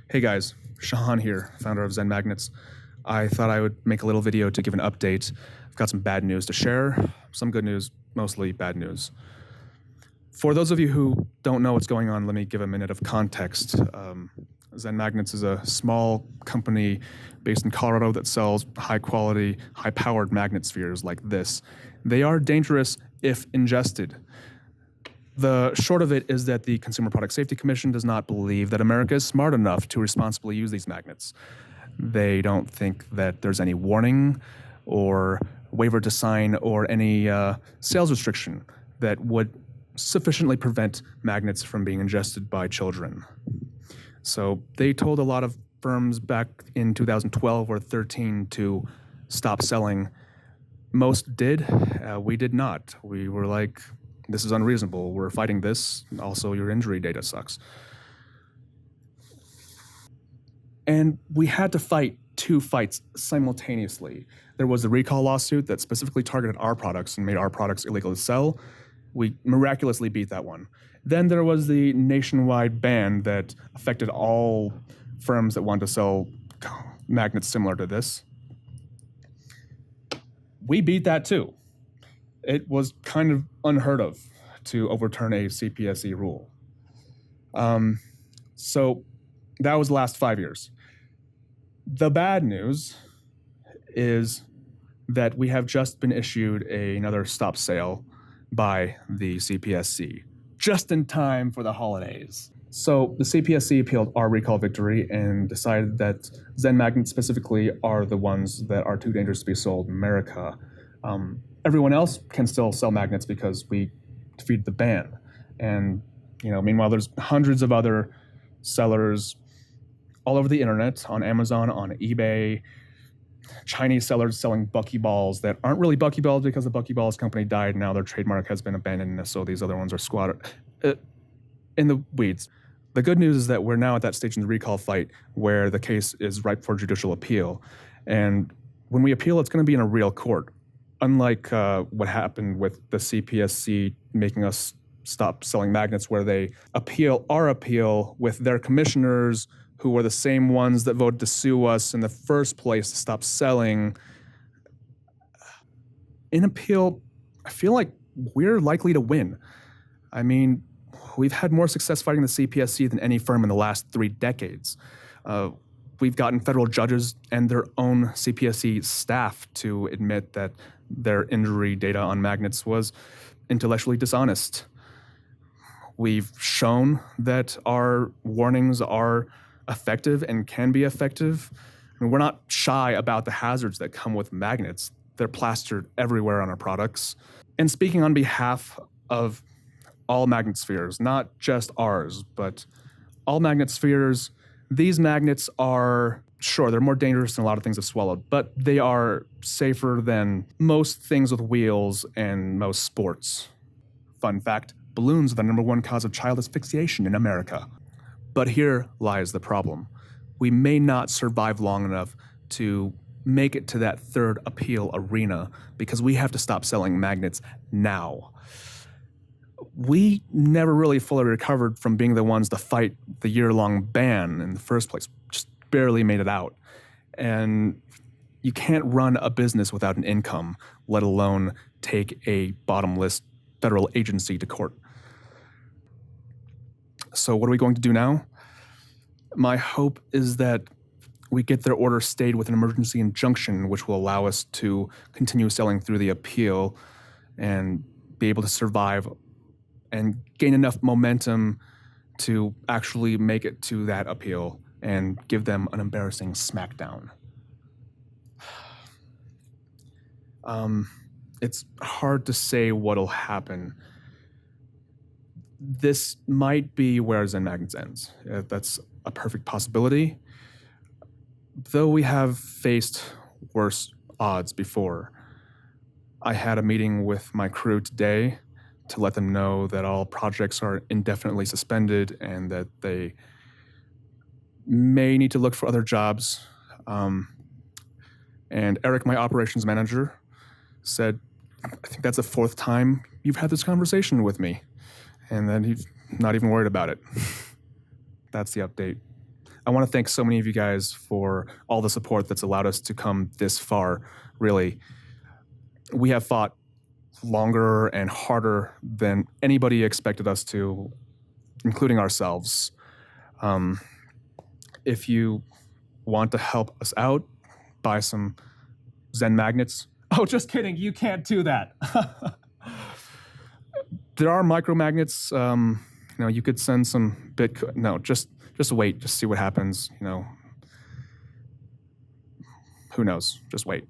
Hey guys, Shahan here, founder of Zen Magnets. I thought I would make a little video to give an update. I've got some bad news to share, some good news, mostly bad news. For those of you who don't know what's going on, let me give a minute of context. Zen Magnets is a small company based in Colorado that sells high quality, high powered magnet spheres like this. They are dangerous if ingested. The short of it is that the Consumer Product Safety Commission does not believe that America is smart enough to responsibly use these magnets. They don't think that there's any warning or waiver to sign or any sales restriction that would sufficiently prevent magnets from being ingested by children. So they told a lot of firms back in 2012 or 13 to stop selling. Most did. We did not. We were like, this is unreasonable. We're fighting this. Also, your injury data sucks. And we had to fight two fights simultaneously. There was a recall lawsuit that specifically targeted our products and made our products illegal to sell. We miraculously beat that one. Then there was the nationwide ban that affected all firms that wanted to sell magnets similar to this. We beat that too. It was kind of unheard of to overturn a CPSC rule. So that was the last 5 years. The bad news is that we have just been issued another stop sale by the CPSC, just in time for the holidays. So the CPSC appealed our recall victory and decided that Zen magnets specifically are the ones that are too dangerous to be sold in America. Everyone else can still sell magnets because we defeated the ban. And, meanwhile, there's hundreds of other sellers all over the internet, on Amazon, on eBay, Chinese sellers selling buckyballs that aren't really buckyballs because the buckyballs company died. Now their trademark has been abandoned, so these other ones are squatted in the weeds. The good news is that we're now at that stage in the recall fight where the case is ripe for judicial appeal. And when we appeal, it's going to be in a real court. Unlike what happened with the CPSC making us stop selling magnets, where they appeal our appeal with their commissioners, who were the same ones that voted to sue us in the first place to stop selling. In appeal, I feel like we're likely to win. I mean, we've had more success fighting the CPSC than any firm in the last 3 decades. We've gotten federal judges and their own CPSC staff to admit that their injury data on magnets was intellectually dishonest. We've shown that our warnings are effective and can be effective. I mean, we're not shy about the hazards that come with magnets. They're plastered everywhere on our products. And speaking on behalf of all magnet spheres, not just ours, but all magnet spheres, these magnets are, sure, they're more dangerous than a lot of things I've swallowed, but they are safer than most things with wheels and most sports. Fun fact, balloons are the #1 cause of child asphyxiation in America. But here lies the problem. We may not survive long enough to make it to that third appeal arena because we have to stop selling magnets now. We never really fully recovered from being the ones to fight the year-long ban in the first place. Just barely made it out. And you can't run a business without an income, let alone take a bottomless federal agency to court. So what are we going to do now? My hope is that we get their order stayed with an emergency injunction, which will allow us to continue selling through the appeal and be able to survive and gain enough momentum to actually make it to that appeal and give them an embarrassing smackdown. It's hard to say what'll happen. This might be where Zen Magnets ends. That's a perfect possibility. Though we have faced worse odds before. I had a meeting with my crew today to let them know that all projects are indefinitely suspended and that they may need to look for other jobs. And Eric, my operations manager, said, I think that's the 4th time you've had this conversation with me. And then he's not even worried about it. That's the update. I want to thank so many of you guys for all the support that's allowed us to come this far, really. We have fought longer and harder than anybody expected us to, including ourselves. If you want to help us out, buy some Zen magnets. Oh, just kidding. You can't do that. There are micro magnets. You could send some Bitcoin. No, just wait. Just see what happens. Who knows? Just wait.